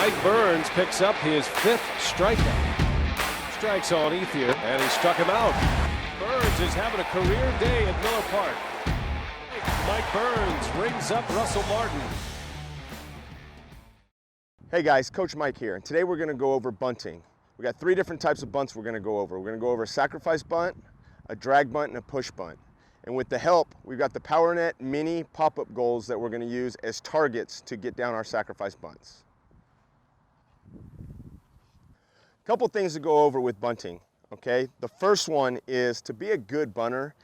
Mike Burns picks up his 5th strikeout. Strikes on Ethier, and he struck him out. Burns is having a career day at Miller Park. Mike Burns rings up Russell Martin. Hey guys, Coach Mike here, and today we're going to go over bunting. We got 3 different types of bunts we're going to go over. We're going to go over a sacrifice bunt, a drag bunt, and a push bunt. And with the help, we've got the PowerNet mini pop-up goals that we're going to use as targets to get down our sacrifice bunts. A couple things to go over with bunting, okay? The first one is to be a good bunter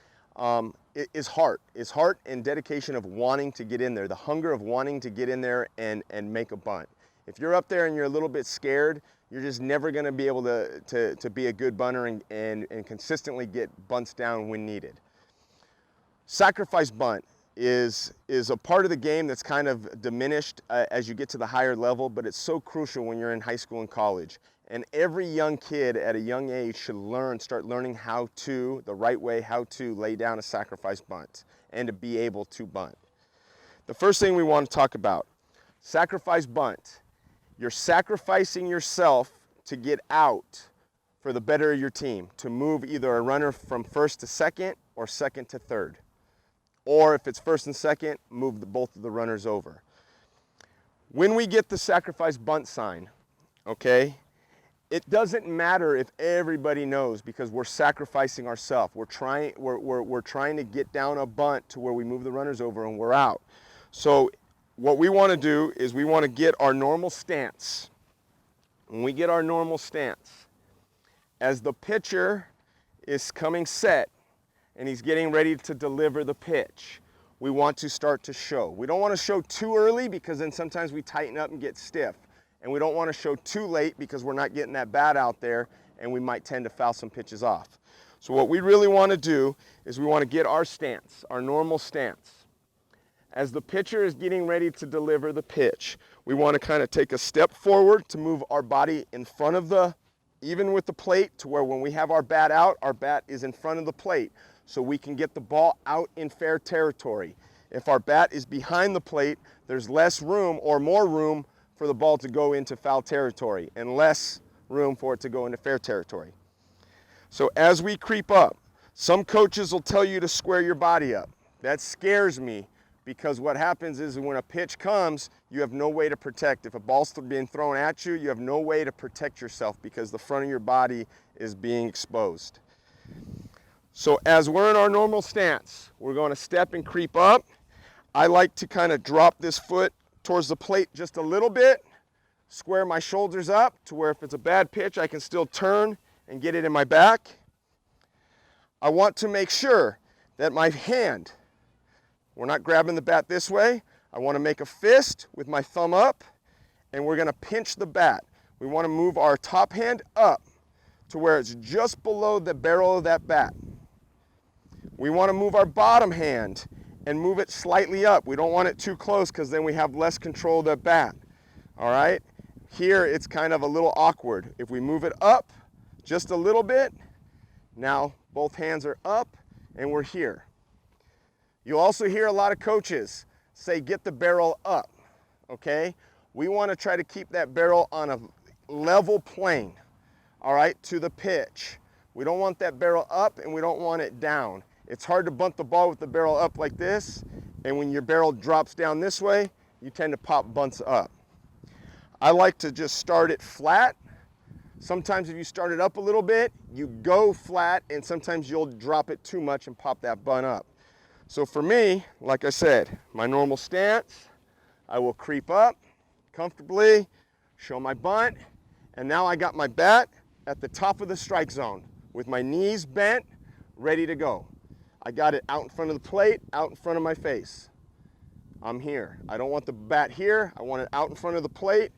is heart. It's heart and dedication of wanting to get in there, the hunger of wanting to get in there and make a bunt. If you're up there and you're a little bit scared, you're just never going to be able to be a good bunter and consistently get bunts down when needed. Sacrifice bunt is a part of the game that's kind of diminished as you get to the higher level, but it's so crucial when you're in high school and college. And every young kid at a young age should start learning the right way, how to lay down a sacrifice bunt and to be able to bunt. The first thing we want to talk about, sacrifice bunt. You're sacrificing yourself to get out for the better of your team, to move either a runner from first to second or second to third. Or if it's first and second, move both of the runners over. When we get the sacrifice bunt sign, okay, it doesn't matter if everybody knows because we're sacrificing ourselves. We're trying to get down a bunt to where we move the runners over and we're out. So what we want to do is we want to get our normal stance. When we get our normal stance, as the pitcher is coming set and he's getting ready to deliver the pitch, we want to start to show. We don't want to show too early because then sometimes we tighten up and get stiff. And we don't want to show too late because we're not getting that bat out there and we might tend to foul some pitches off. So what we really want to do is we want to get our stance, our normal stance. As the pitcher is getting ready to deliver the pitch, we want to kind of take a step forward to move our body in front of even with the plate, to where when we have our bat out, our bat is in front of the plate so we can get the ball out in fair territory. If our bat is behind the plate, there's less room or more room for the ball to go into foul territory and less room for it to go into fair territory. So as we creep up, some coaches will tell you to square your body up. That scares me because what happens is when a pitch comes, you have no way to protect. If a ball's being thrown at you, you have no way to protect yourself because the front of your body is being exposed. So as we're in our normal stance, we're going to step and creep up. I like to kind of drop this foot towards the plate just a little bit, square my shoulders up to where if it's a bad pitch, I can still turn and get it in my back. I want to make sure that my hand, we're not grabbing the bat this way. I want to make a fist with my thumb up, and we're going to pinch the bat. We want to move our top hand up to where it's just below the barrel of that bat. We want to move our bottom hand and move it slightly up. We don't want it too close because then we have less control of that bat. All right? Here it's kind of a little awkward. If we move it up just a little bit, now both hands are up and we're here. You'll also hear a lot of coaches say get the barrel up, okay? We want to try to keep that barrel on a level plane, all right, to the pitch. We don't want that barrel up and we don't want it down. It's hard to bunt the ball with the barrel up like this, and when your barrel drops down this way, you tend to pop bunts up. I like to just start it flat. Sometimes if you start it up a little bit, you go flat, and sometimes you'll drop it too much and pop that bunt up. So for me, like I said, my normal stance, I will creep up comfortably, show my bunt, and now I got my bat at the top of the strike zone with my knees bent, ready to go. I got it out in front of the plate, out in front of my face. I'm here. I don't want the bat here. I want it out in front of the plate,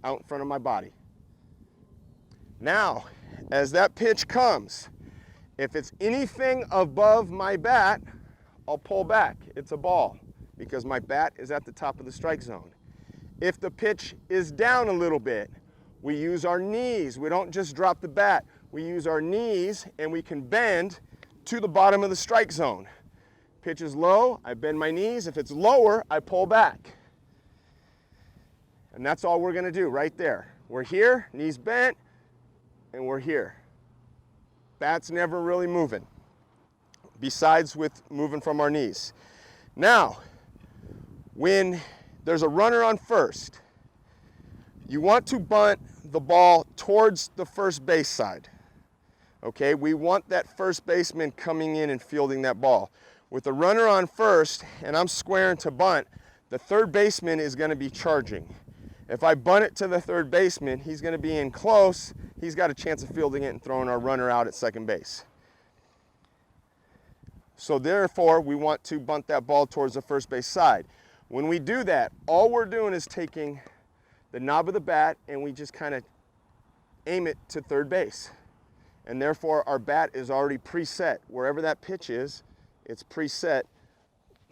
out in front of my body. Now, as that pitch comes, if it's anything above my bat, I'll pull back. It's a ball because my bat is at the top of the strike zone. If the pitch is down a little bit, we use our knees. We don't just drop the bat. We use our knees and we can bend to the bottom of the strike zone. Pitch is low, I bend my knees. If it's lower, I pull back. And that's all we're gonna do right there. We're here, knees bent, and we're here. Bat's never really moving, besides with moving from our knees. Now, when there's a runner on first, you want to bunt the ball towards the first base side. Okay, we want that first baseman coming in and fielding that ball. With the runner on first and I'm squaring to bunt, the third baseman is going to be charging. If I bunt it to the third baseman, he's going to be in close. He's got a chance of fielding it and throwing our runner out at second base. So therefore, we want to bunt that ball towards the first base side. When we do that, all we're doing is taking the knob of the bat and we just kind of aim it to third base. And therefore, our bat is already preset. Wherever that pitch is, it's preset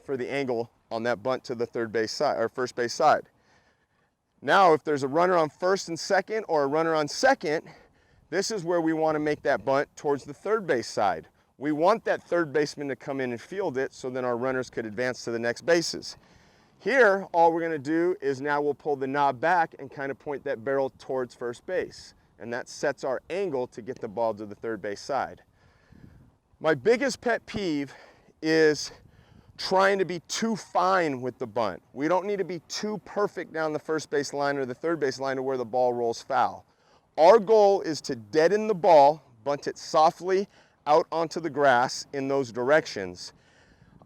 for the angle on that bunt to the third base side or first base side. Now, if there's a runner on first and second or a runner on second, this is where we want to make that bunt towards the third base side. We want that third baseman to come in and field it so then our runners could advance to the next bases. Here, all we're going to do is now we'll pull the knob back and kind of point that barrel towards first base. And that sets our angle to get the ball to the third base side. My biggest pet peeve is trying to be too fine with the bunt. We don't need to be too perfect down the first base line or the third base line to where the ball rolls foul. Our goal is to deaden the ball, bunt it softly out onto the grass in those directions.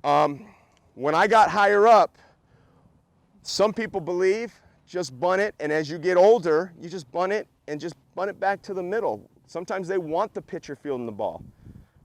When I got higher up, some people believe just bunt it, and as you get older, you just bunt it and just bunt it back to the middle. Sometimes they want the pitcher fielding the ball,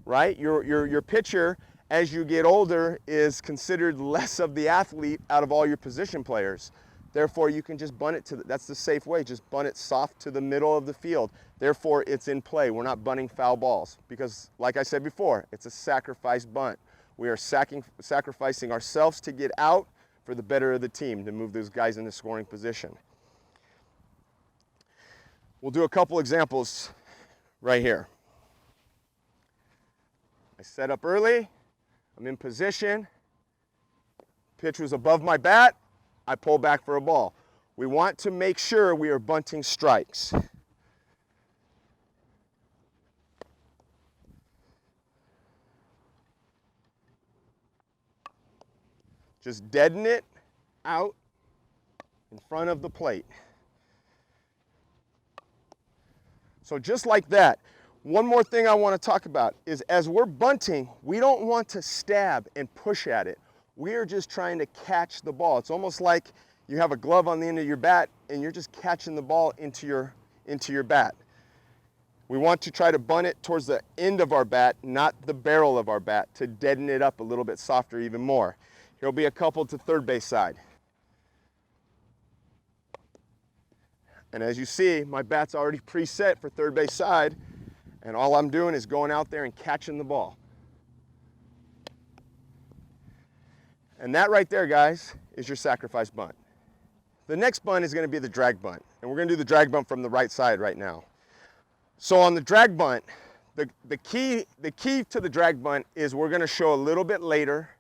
right? Your pitcher, as you get older, is considered less of the athlete out of all your position players. Therefore, you can just bunt it to that's the safe way, just bunt it soft to the middle of the field. Therefore, it's in play. We're not bunting foul balls because, like I said before, it's a sacrifice bunt. We are sacrificing ourselves to get out for the better of the team, to move those guys into scoring position. We'll do a couple examples right here. I set up early, I'm in position, pitch was above my bat, I pull back for a ball. We want to make sure we are bunting strikes. Just deaden it out in front of the plate. So just like that, one more thing I want to talk about is as we're bunting, we don't want to stab and push at it. We are just trying to catch the ball. It's almost like you have a glove on the end of your bat and you're just catching the ball into your bat. We want to try to bunt it towards the end of our bat, not the barrel of our bat, to deaden it up a little bit softer even more. Here'll be a couple to third base side. And as you see, my bat's already preset for third base side, and all I'm doing is going out there and catching the ball. And that right there, guys, is your sacrifice bunt. The next bunt is going to be the drag bunt, and we're going to do the drag bunt from the right side right now. So on the drag bunt, the key to the drag bunt is we're going to show a little bit later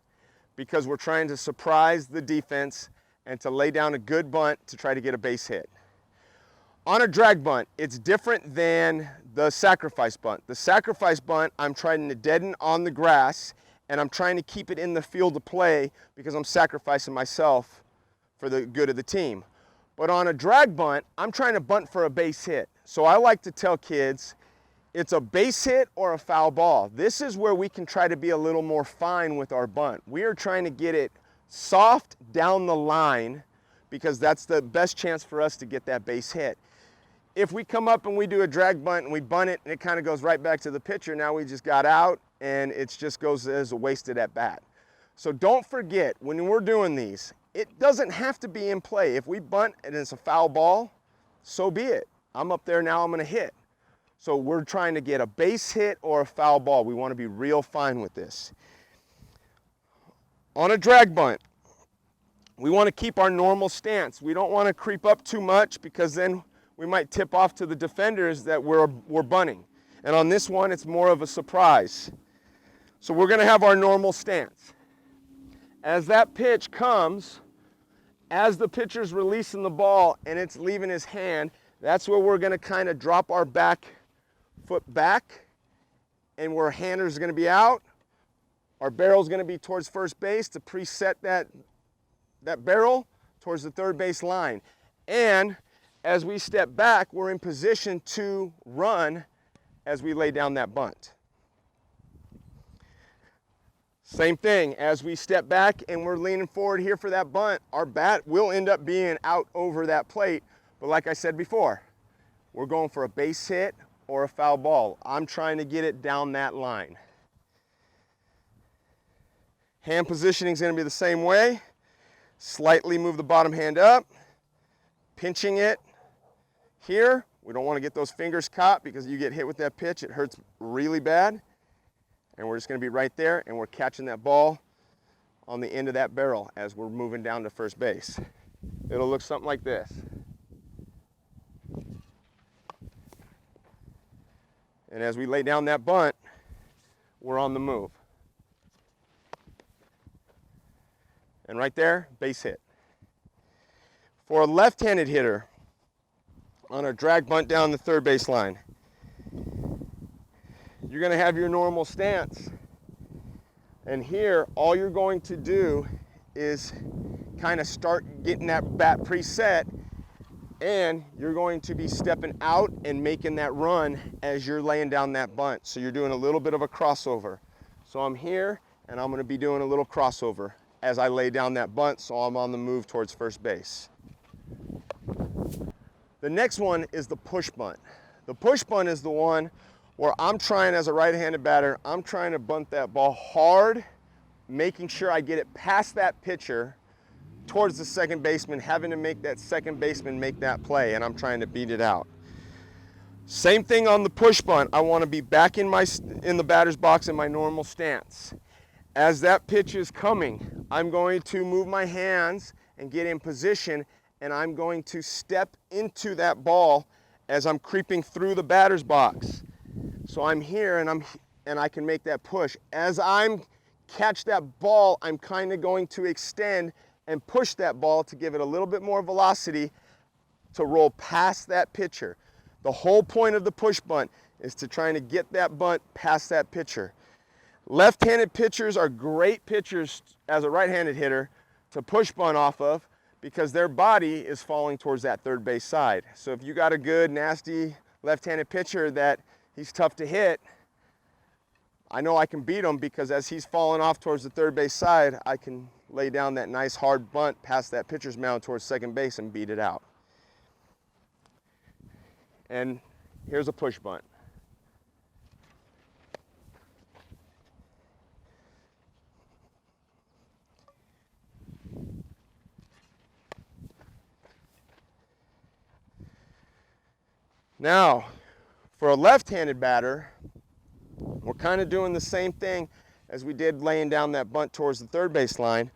because we're trying to surprise the defense and to lay down a good bunt to try to get a base hit. On a drag bunt, it's different than the sacrifice bunt. The sacrifice bunt, I'm trying to deaden on the grass, and I'm trying to keep it in the field of play because I'm sacrificing myself for the good of the team. But on a drag bunt, I'm trying to bunt for a base hit. So I like to tell kids, it's a base hit or a foul ball. This is where we can try to be a little more fine with our bunt. We are trying to get it soft down the line because that's the best chance for us to get that base hit. If we come up and we do a drag bunt and we bunt it and it kind of goes right back to the pitcher, now we just got out and it just goes as a wasted at bat. So don't forget, when we're doing these, it doesn't have to be in play. If we bunt and it's a foul ball, so be it. I'm up there now, I'm gonna hit. So we're trying to get a base hit or a foul ball. We want to be real fine with this. On a drag bunt, we want to keep our normal stance. We don't want to creep up too much because then we might tip off to the defenders that we're bunting. And on this one, it's more of a surprise. So we're going to have our normal stance. As that pitch comes, As the pitcher's releasing the ball and it's leaving his hand, that's where we're going to kind of drop our back foot back, and where our hander is going to be out. Our barrel is going to be towards first base to preset that barrel towards the third base line. And as we step back, we're in position to run as we lay down that bunt. Same thing, as we step back and we're leaning forward here for that bunt, our bat will end up being out over that plate. But like I said before, we're going for a base hit or a foul ball. I'm trying to get it down that line. Hand positioning is going to be the same way. Slightly move the bottom hand up, pinching it here. We don't want to get those fingers caught because you get hit with that pitch, it hurts really bad. And we're just going to be right there, and we're catching that ball on the end of that barrel as we're moving down to first base. It'll look something like this. And as we lay down that bunt, we're on the move. And right there, base hit. For a left-handed hitter, on a drag bunt down the third base line, you're going to have your normal stance. And here, all you're going to do is kind of start getting that bat preset, and you're going to be stepping out and making that run as you're laying down that bunt. So you're doing a little bit of a crossover. So I'm here, and I'm going to be doing a little crossover as I lay down that bunt, so I'm on the move towards first base. The next one is the push bunt. The push bunt is the one where I'm trying, as a right-handed batter, I'm trying to bunt that ball hard, making sure I get it past that pitcher towards the second baseman, having to make that second baseman make that play, and I'm trying to beat it out. Same thing on the push bunt. I want to be back in the batter's box in my normal stance. As that pitch is coming, I'm going to move my hands and get in position, and I'm going to step into that ball as I'm creeping through the batter's box. So I'm here, and I can make that push. As I'm catch that ball, I'm kind of going to extend and push that ball to give it a little bit more velocity to roll past that pitcher. The whole point of the push bunt is to trying to get that bunt past that pitcher. Left-handed pitchers are great pitchers as a right-handed hitter to push bunt off of because their body is falling towards that third base side. So if you got a good, nasty left-handed pitcher that he's tough to hit, I know I can beat him because as he's falling off towards the third base side, I can lay down that nice hard bunt past that pitcher's mound towards second base and beat it out. And here's a push bunt. Now, for a left-handed batter, we're kind of doing the same thing as we did laying down that bunt towards the third base line,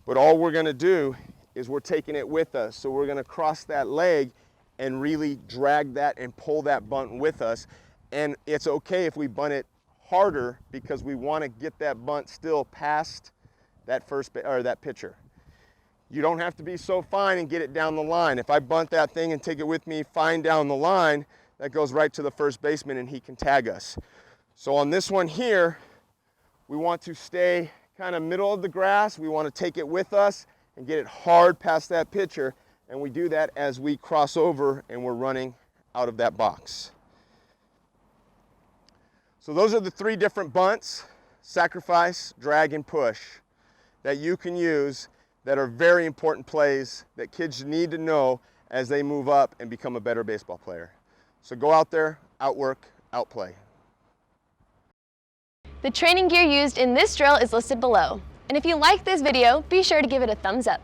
but all we're going to do is we're taking it with us. So we're going to cross that leg and really drag that and pull that bunt with us. And it's okay if we bunt it harder because we want to get that bunt still past that that pitcher. You don't have to be so fine and get it down the line. If I bunt that thing and take it with me fine down the line, that goes right to the first baseman and he can tag us. So on this one here, we want to stay kind of middle of the grass. We want to take it with us and get it hard past that pitcher. And we do that as we cross over and we're running out of that box. So those are the three different bunts: sacrifice, drag, and push, that you can use, that are very important plays that kids need to know as they move up and become a better baseball player. So go out there, outwork, outplay. The training gear used in this drill is listed below. And if you like this video, be sure to give it a thumbs up.